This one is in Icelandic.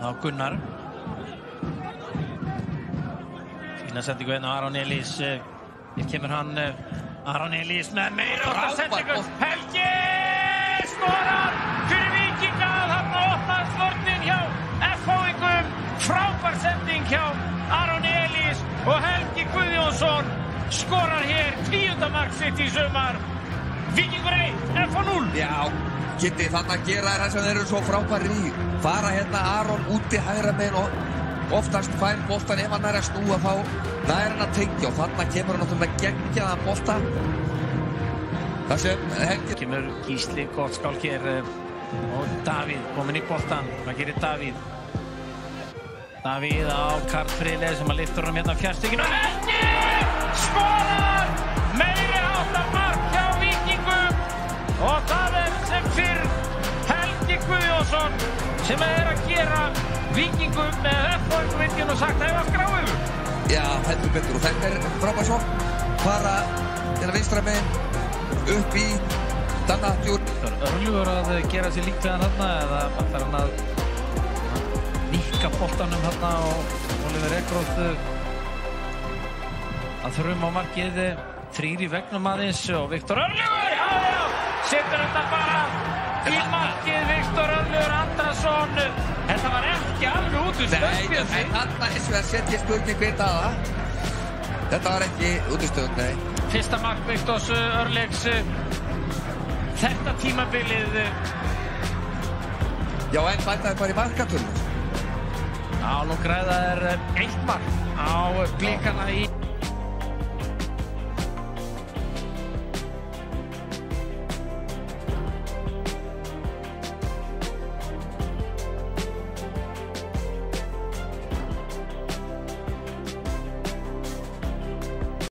á Gunnar. Fína sendingu hérna á Aron Elís. Hér kemur hann, Aron Elís með meira sendingu. Helgi skorar fyrir Víkinga. Þarna opnast vörnin hjá FH-ingum. Frábær sending hjá Aroni Elís og Helgi Guðjónsson skorar hér 10. mark sitt í sumar. Víkingur 1, FH 0. Já, Kiddi, þannig að gera það sem þeir eru svo frábærir í. Fara hérna Aron úti hægra megin og oftast fær boltan ef hann er að snúa þá nær hann að tengja og þannig kemur hann náttúrulega geggjaðan bolta. Það sem Helgi... Kemur Gísli, gott skálk hér og Davíð kominn í boltan. Hvað gerir Davíð? Davíð á Karl Friðleif sem að lyftur hann hérna fjarstökinu. Helgi skorar! Meiri háttar mark hjá Víkingum og það sem fyrr Helgi Guðjónsson sem er að gera Víkingum með FH-ingum og sagt að það er skráið. Já, heldur betur og þetta er frábært svo. Fara til að vinstra megin upp í Danatjúr. Það er Örlygur að gera sér líklegan þarna eða ætlar hann að nikka boltanum þarna og Oliver Ekroth að þurfum á markið. 3 í vegnum aðeins og Viktor Örlygur, já, setur þetta bara í markið. Viktor Örlygur Andrason. Þetta var ekki alveg út úr stöðspil. Nei, þarna er svo að setja spurning við það. Þetta var ekki út úr stöðun, nei. Fyrsta mark Viktors Örlygs þetta tímabilið. Já, en bætaði bara í markatölu. Já, nú græða er 1 mark á Blikana í